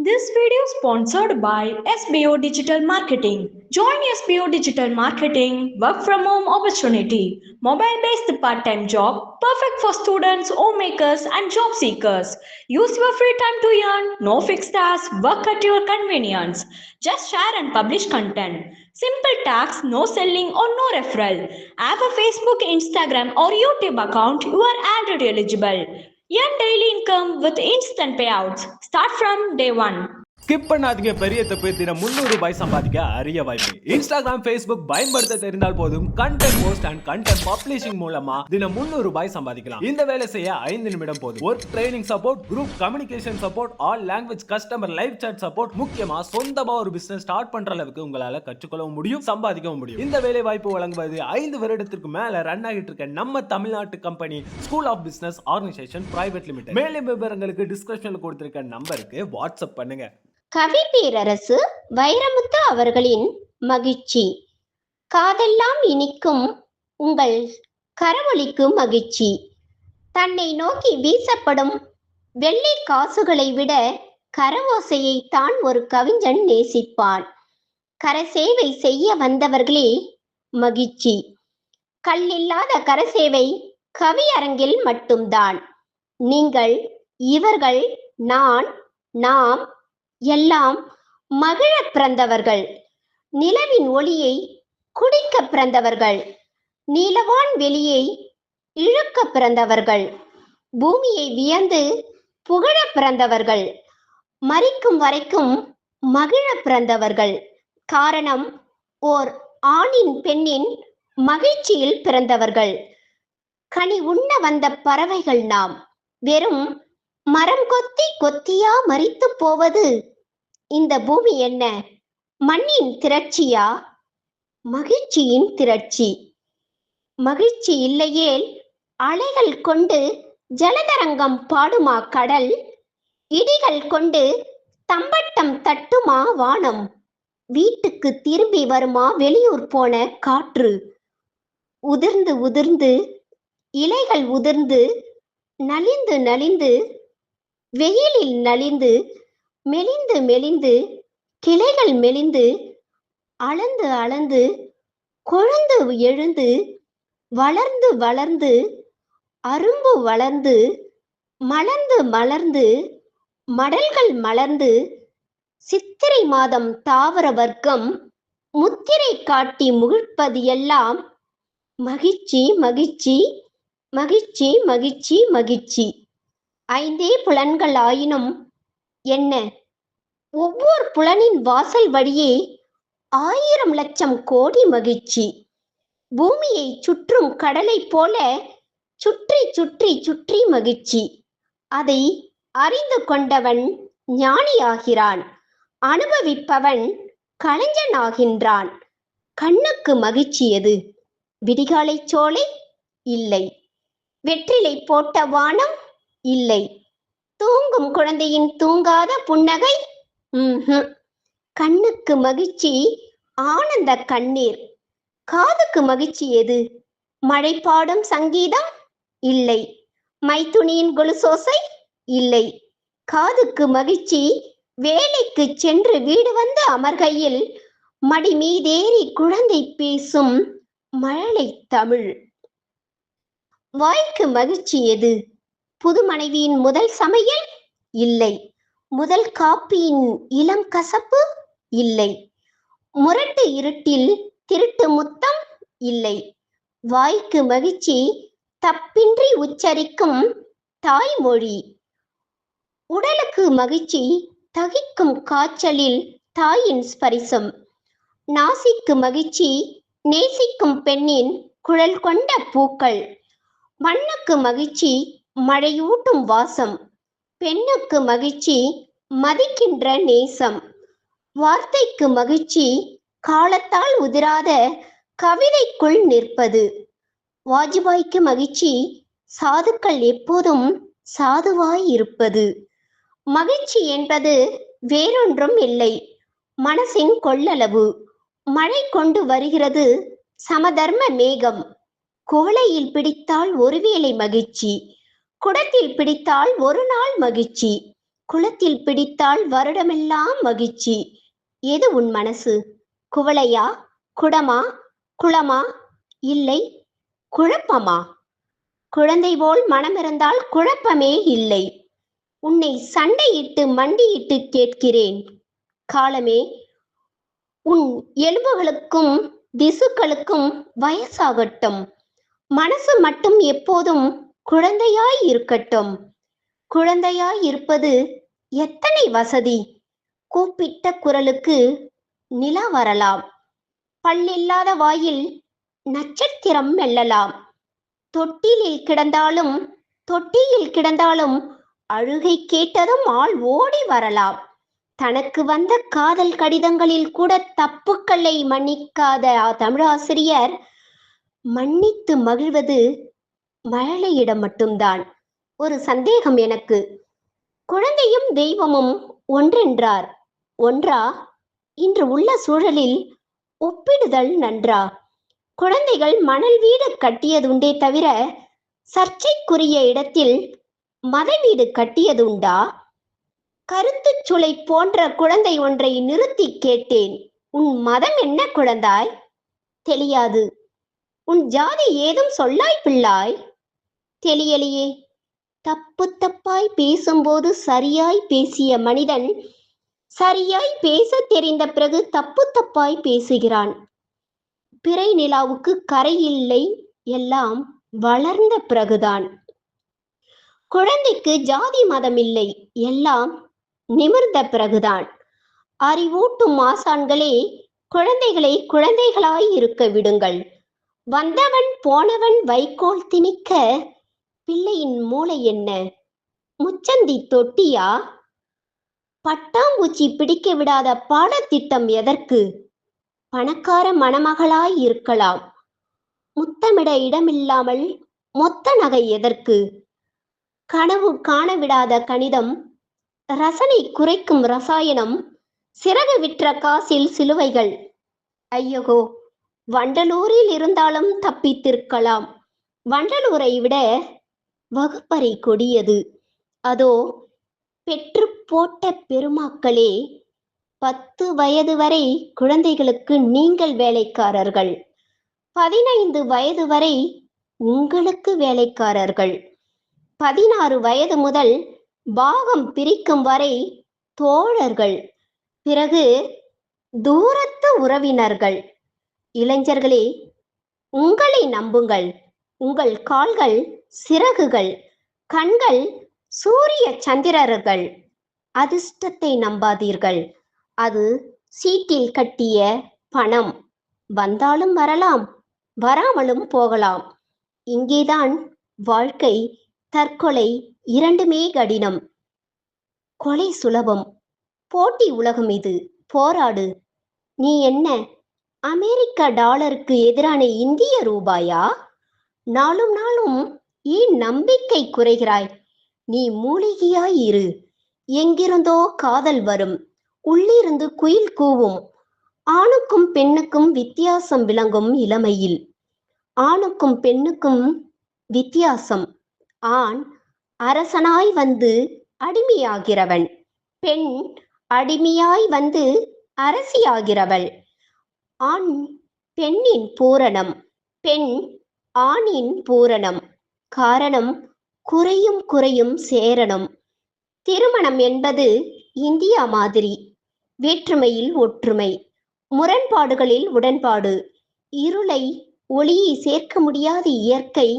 This video is sponsored by SBO Digital Marketing. Join SBO Digital Marketing work from home opportunity. Mobile based part time job perfect for students, homemakers, and job seekers. Use your free time to earn. No fixed hours. Work at your convenience. Just share and publish content. Simple tax, no selling or no referral. Have a Facebook, Instagram, or YouTube account. You are already eligible. Earn daily income with instant payouts. Start from day one. Skip பண்ணாதீங்க, பெரிய தப்பு. தினம் 300 ரூபாய் சம்பாதிக்க அரிய வாய்ப்பு. Instagram, Facebook பயன்படுத்த தெரிந்தால் போதும் content post and content publishing மூலமா தினம் 300 ரூபாய் சம்பாதிக்கலாம். இந்த வேலை செய்ய 5 நிமிடம் போதும். Work training support, group communication support, all language customer live chat support, முக்கியமா சொந்தமா ஒரு பிசினஸ் ஸ்டார்ட் பண்ற அளவுக்கு உங்களால கற்றுக்கொள்ளவும் முடியும், சம்பாதிக்கவும் முடியும். இந்த வேலை வாய்ப்பு வழங்குவது 5 வருடத்திற்கு மேல ரன் ஆகிட்டு இருக்க நம்ம தமிழ்நாட்டு company school of business organisation private limited. மேலும் விவரங்களுக்கு டிஸ்கிரிப்ஷன்ல கொடுத்திருக்க நம்பருக்கு வாட்ஸ்அப் பண்ணுங்க. கவி பேரரசு வைரமுத்து அவர்களின் மகிழ்ச்சி. காதெல்லாம் இனிக்கும் உங்கள் கரவொலிக்கு மகிழ்ச்சி. தன்னை நோக்கி வீசப்படும் வெள்ளை காசுகளை விட கரவோசையை தான் ஒரு கவிஞன் நேசிப்பான். கரசேவை செய்ய வந்தவர்களே மகிழ்ச்சி. கல்லில்லாத கரசேவை கவியரங்கில் மட்டும்தான். நீங்கள், இவர்கள், நான், நாம் எல்லாம் மகிழ பிறந்தவர்கள். நிலவின் ஒளியை குடிக்க பிறந்தவர்கள். நீலவான் வெளியை இழுக்க பிறந்தவர்கள். பூமியை வியந்து புகழ பிறந்தவர்கள். மரிக்கும் வரைக்கும் மகிழ பிறந்தவர்கள். காரணம், ஓர் ஆணின் பெண்ணின் மகிழ்ச்சியில் பிறந்தவர்கள். கனி உண்ண வந்த பறவைகள் நாம். வெறும் மரம் கொத்தி கொத்தியா மரித்து போவது இந்த பூமி என்ன? மண்ணின் திரட்சியா? மகிழ்ச்சியின் திரட்சி. மகிழ்ச்சி இல்லையேல் அலைகள் கொண்டு ஜலதரங்கம் பாடுமா கடல்? இடிகள் கொண்டு தம்பட்டம் தட்டுமா வானம்? வீட்டுக்கு திரும்பி வருமா வெளியூர் போன காற்று? உதிர்ந்து உதிர்ந்து இலைகள் உதிர்ந்து நலிந்து நலிந்து வெயிலில் நலிந்து மெலிந்து மெலிந்து கிளைகள் மெலிந்து அளந்து அளந்து கொழுந்து எழுந்து வளர்ந்து வளர்ந்து அரும்பு வளர்ந்து மலர்ந்து மலர்ந்து மடல்கள் மலர்ந்து சித்திரை மாதம் தாவர வர்க்கம் முத்திரை காட்டி முகிழ்ப்பது எல்லாம் மகிழ்ச்சி மகிழ்ச்சி மகிழ்ச்சி மகிழ்ச்சி மகிழ்ச்சி. 5 புலன்கள் ஆயினும் என்ன, ஒவ்வொரு புலனின் வாசல் வழியே 1000 லட்சம் கோடி மகிழ்ச்சி. பூமியை சுற்றும் கடலை போல சுற்றி சுற்றி சுற்றி மகிழ்ச்சி. அதை அறிந்து கொண்டவன் ஞானியாகிறான். அனுபவிப்பவன் கலைஞனாகின்றான். கண்ணுக்கு மகிழ்ச்சி எது? விடிகாலை சோலை இல்லை. வெற்றிலை போட்ட வானம் இல்லை. தூங்கும் குழந்தையின் தூங்காத புன்னகை கண்ணுக்கு மகிழ்ச்சி ஆனந்த கண்ணீர். காதுக்கு மகிழ்ச்சி எது? மழை பாடும் சங்கீதம் இல்லை. மைத்துணியின் கொலுசோசை இல்லை. காதுக்கு மகிழ்ச்சி வேலைக்கு சென்று வீடு வந்து அமர்கையில் மடி மீதேறி குழந்தை பேசும் மழலை தமிழ். வாய்க்கு மகிழ்ச்சி எது? புது மனைவியின் முதல் சமையல் இல்லை. முதல் காப்பியின் இளம் கசப்பு இல்லை. முரட்டு இருட்டில் திருட்டு முத்தம் இல்லை. வாய்க்கு மகிழ்ச்சி தப்பின்றி உச்சரிக்கும் தாய்மொழி. உடலுக்கு மகிழ்ச்சி தகிக்கும் காய்ச்சலில் தாயின் ஸ்பரிசம். நாசிக்கு மகிழ்ச்சி நேசிக்கும் பெண்ணின் குழல் கொண்ட பூக்கள். மண்ணுக்கு மகிழ்ச்சி மழையூட்டும் வாசம். பெண்ணுக்கு மகிழ்ச்சி மதிக்கின்ற நேசம். வார்த்தைக்கு மகிழ்ச்சி காலத்தால் உதிராத கவிதைக்குள் நிற்பது. வாஜ்பாய்க்கு மகிழ்ச்சி சாதுக்கள் எப்போதும் சாதுவாய் இருப்பது. மகிழ்ச்சி என்பது வேறொன்றும் இல்லை, மனசின் கொள்ளளவு. மழை கொண்டு வருகிறது சமதர்ம மேகம். குவளையில் பிடித்தால் ஒருவேளை மகிழ்ச்சி, குடத்தில் பிடித்தால் ஒரு நாள் மகிழ்ச்சி. குளத்தில் பிடித்தால் வருடமெல்லாம் மகிழ்ச்சி. எது உன் மனசு? குவளையா, குடமா, குளமா, இல்லை குழப்பமா? குழந்தை போல் மனமிருந்தால் குழப்பமே இல்லை. உன்னை சண்டையிட்டு மண்டியிட்டு கேட்கிறேன் காலமே, உன் எலும்புகளுக்கும் திசுக்களுக்கும் வயசாகட்டும். மனசு மட்டும் எப்போதும் குழந்தையாய் இருக்கட்டும். குழந்தையாய் இருப்பது எத்தனை வசதி. கூப்பிட்ட குரலுக்கு நிலா வரலாம். பல்லில்லாத வாயில் நட்சத்திரம் மெல்லலாம். தொட்டியில் கிடந்தாலும் அழுகை கேட்டதும் ஆள் ஓடி வரலாம். தனக்கு வந்த காதல் கடிதங்களில் கூட தப்புக்களை மன்னிக்காத தமிழாசிரியர் மன்னித்து மகிழ்வது மழலையிடம் மட்டும்தான். ஒரு சந்தேகம் எனக்கு. குழந்தையும் தெய்வமும் ஒன்றென்றார். ஒன்றா? இன்று உள்ள சூழலில் ஒப்பிடுதல் நன்றா? குழந்தைகள் மணல் வீடு கட்டியதுண்டே தவிர சர்ச்சைக்குரிய இடத்தில் மத வீடு கட்டியது உண்டா? கருத்து சுளை போன்ற குழந்தை ஒன்றை நிறுத்தி கேட்டேன். உன் மதம் என்ன குழந்தாய்? தெரியாது. உன் ஜாதி ஏதும் சொல்லாய் பிள்ளாய்? தெரியலையே. தப்பாய் பேசும்போது சரியாய் பேசிய மனிதன் சரியாய் பேச தெரிந்த பிறகு தப்பாய் பேசுகிறான். பிறை நிலாவுக்கு கரை இல்லை, எல்லாம் வளர்ந்த பிறகுதான். குழந்தைக்கு ஜாதி மதம் இல்லை, எல்லாம் நிமிர்ந்த பிறகுதான். அறிவூட்டும் ஆசான்களே, குழந்தைகளை குழந்தைகளாய் இருக்க விடுங்கள். வந்தவன் போனவன் வைக்கோல் திணிக்க பிள்ளையின் மூளை என்ன முச்சந்தி தொட்டியா? பட்டாம்பூச்சி பிடிக்க விடாத பாடத்திட்டம் எதற்கு? பணக்கார மணமகளாய் இருக்கலாம். முத்தமிட இடமில்லாமல் மொத்த நகை எதற்கு? கனவு காண விடாத கணிதம், ரசனை குறைக்கும் ரசாயனம், சிறகு விற்ற காசில் சிலுவைகள். ஐயகோ, வண்டலூரில் இருந்தாலும் தப்பித்திருக்கலாம். வண்டலூரை விட வகுப்பறை கொடியது. அதோ பெற்று போட்ட பெருமாக்களே, 10 வயது வரை குழந்தைகளுக்கு நீங்கள் வேலைக்காரர்கள், 15 வயது வரை உங்களுக்கு வேலைக்காரர்கள், 16 வயது முதல் பாகம் பிரிக்கும் வரை தோழர்கள், பிறகு தூரத்து உறவினர்கள். இளைஞர்களே, உங்களை நம்புங்கள். உங்கள் கால்கள் சிறகுகள், கண்கள் சூரிய சந்திரர்கள். அதிர்ஷ்டத்தை நம்பாதீர்கள். அது சீட்டில் கட்டிய பணம். வந்தாலும் வரலாம், வராமலும் போகலாம். இங்கேதான் வாழ்க்கை, தற்கொலை இரண்டுமே கடினம். கொலை சுலபம். போட்டி உலகம் இது. போராடு. நீ என்ன அமெரிக்க டாலருக்கு எதிரான இந்திய ரூபாயா? நாளும் நாளும் ஏன் நம்பிக்கை குறைகிறாய்? நீ மூலிகையாய் இரு. எங்கிருந்தோ காதல் வரும். உள்ளிருந்து குயில் கூவும். ஆணுக்கும் பெண்ணுக்கும் வித்தியாசம் விளங்கும் இளமையில். ஆணுக்கும் பெண்ணுக்கும் வித்தியாசம். ஆண் அரசனாய் வந்து அடிமையாகிறவன், பெண் அடிமையாய் வந்து அரசியாகிறவள். ஆண் பெண்ணின் பூரணம், பெண் ஆணின் பூரணம். காரணம் குறையும் குறையும் சேரணும். திருமணம் என்பது இந்தியா மாதிரி. வேற்றுமையில் ஒற்றுமை, முரண்பாடுகளில் உடன்பாடு. இருளை ஒளியை சேர்க்க முடியாத இயற்கை,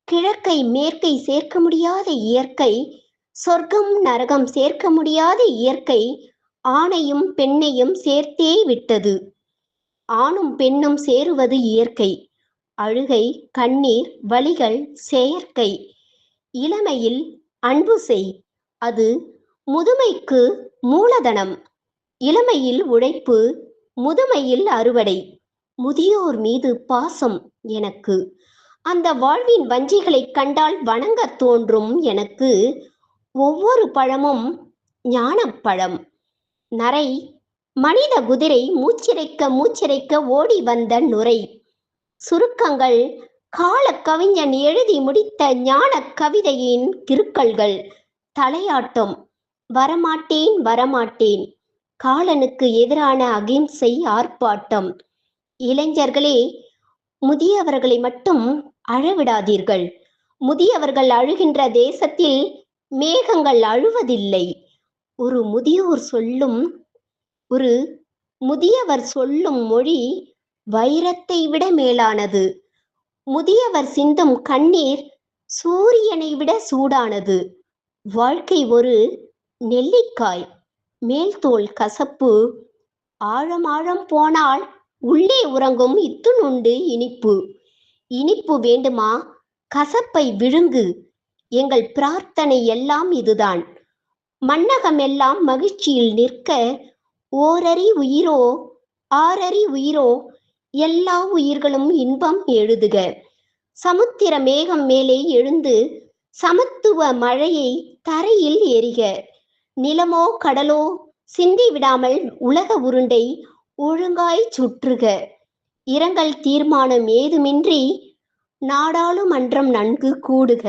கிழக்கை மேற்கை சேர்க்க முடியாத இயற்கை, சொர்க்கம் நரகம் சேர்க்க முடியாத இயற்கை ஆணையும் பெண்ணையும் சேர்த்தே விட்டது. ஆணும் பெண்ணும் சேருவது இயற்கை. அழுகை, கண்ணீர், வலிகள் செயற்கை. இளமையில் அன்பு செய், அது முதுமைக்கு மூலதனம். இளமையில் உழைப்பு, முதுமையில் அறுவடை. முதியோர் மீது பாசம் எனக்கு. அந்த வாழ்வின் வஞ்சிகளை கண்டால் வணங்க தோன்றும் எனக்கு. ஒவ்வொரு பழமும் ஞானப்பழம். நரை மனித குதிரை மூச்சிறைக்க ஓடி வந்த நுரை. சுருக்கங்கள் கால கவிஞன் எழுதி முடித்த ஞான கவிதையின் கிறுக்கல்கள். தலையாட்டம் வரமாட்டேன் வரமாட்டேன். காலனுக்கு எதிரான அகிம்சை ஆர்ப்பாட்டம். இளைஞர்களே, முதியவர்களை மட்டும் அழவிடாதீர்கள். முதியவர்கள் அழுகின்ற தேசத்தில் மேகங்கள் அழுவதில்லை. ஒரு முதியவர் சொல்லும் மொழி வைரத்தை விட மேலானது. முதியவர் சிந்தும் கண்ணீர் சூரியனை விட சூடானது. வாழ்க்கை ஒரு நெல்லிக்காய், மேல்தோல் கசப்பு. ஆழம் போனால் உள்ளே உறங்கும் இத்துணுண்டு இனிப்பு. இனிப்பு வேண்டுமா? கசப்பை விழுங்கு. எங்கள் பிரார்த்தனை எல்லாம் இதுதான். மன்னகம் எல்லாம் மகிழ்ச்சியில் நிற்க, ஓரறி உயிரோ ஆரறி உயிரோ எல்லா உயிர்களும் இன்பம் எழுதுக. சமுத்திர மேகம் மேலே எழுந்து சமத்துவ மழையை தரையில் எறிக. நிலமோ கடலோ சிந்தி விடாமல் உலக உருண்டை ஒழுங்காய் சுற்றுக. இரங்கல் தீர்மானம் ஏதுமின்றி நாடாளுமன்றம் நன்கு கூடுக.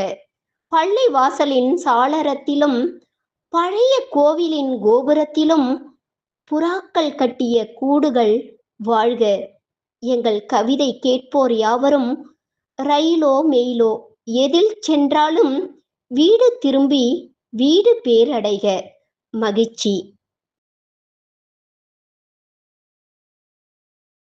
பள்ளி வாசலின் சாளரத்திலும் பழைய கோவிலின் கோபுரத்திலும் புறாக்கள் கட்டிய கூடுகள் வாழ்க. எங்கள் கவிதை கேட்போர் யாவரும் ரயிலோ மெயிலோ எதில் சென்றாலும் வீடு திரும்பி வீடு பேரடைக. மகிழ்ச்சி.